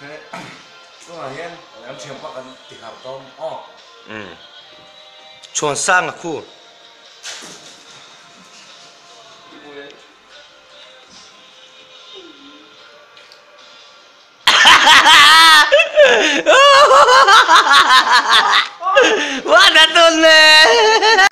ก็เห็นน้ำเชื่อมปกันติดขับต้มอ้อชวนสร้างอะคู่ว่าดัดตุนเลย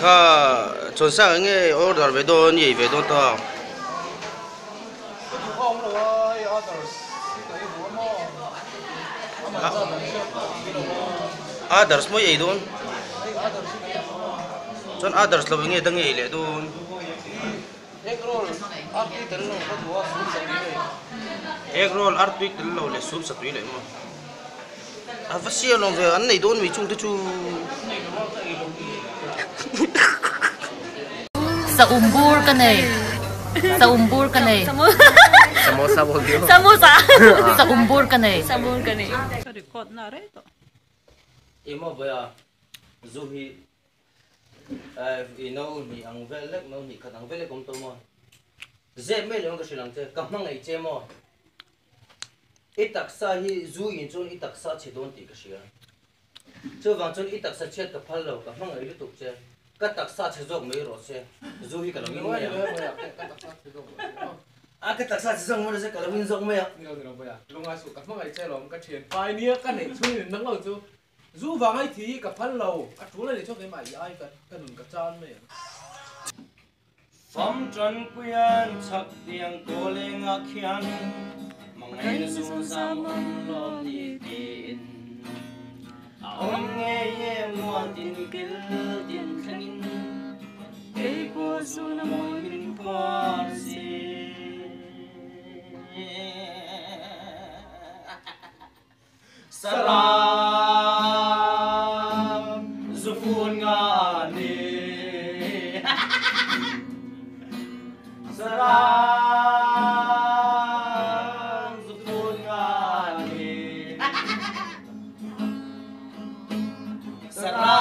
ก็ชนสร้างเงี้ยออเดอร์ไปโดนยี่ไปโดนต่ออาเดอร์สมัยยี่โดนชนอาเดอร์สเราเงี้ยตั้งยี่เลยโดนเอกโรลอาร์ติกต์เราก็ตัวสูบสัตว์เลยเอกโรลอาร์ติกต์เราเลยสูบสัตว์เลยมั้งอาฟัสเซียลงไปอันไหนโดนวิจุงที่ชูSaumbur ka na eh. Saumbur ka na eh. Samosa boleh. Samosa. Saumbur ka na eh. Saumbur ka na eh. Record na rin ito. Imo ba Zuhi inaw ni ang velek no ni katang velek kom to mo. Zeme leong ka silang te kamang ai che mo. Itaksa hi Zuhi chon itaksa chedon ti ka siya. Chu wang chon itaksa chet ka phalo kamang ai lu tuk che. Cắt tắc sát chế dọc mấy rồi xe, dù hi cả là mình mấy à? Cắt tắc sát chế dọc mấy rồi cả là mình dọc mấy à? Long ai sụt cắt măng ai chơi lồng cắt chèn, bài nia cắt này chui đến nắng lâu chú, dù vàng ai thì cắt phấn lầu, cắt chú này để cho cái mày ai cắt đùn cắt chan mấy à? Phong trần quyên chắc tiếng cô lên ngạc khian, mong ngày dù giam ôm lo đi tin. Ông nghe ye mua tin kêu tin khăn cây bồ su na môi mình qua si salam zufun ngani salam zufun ngani Salam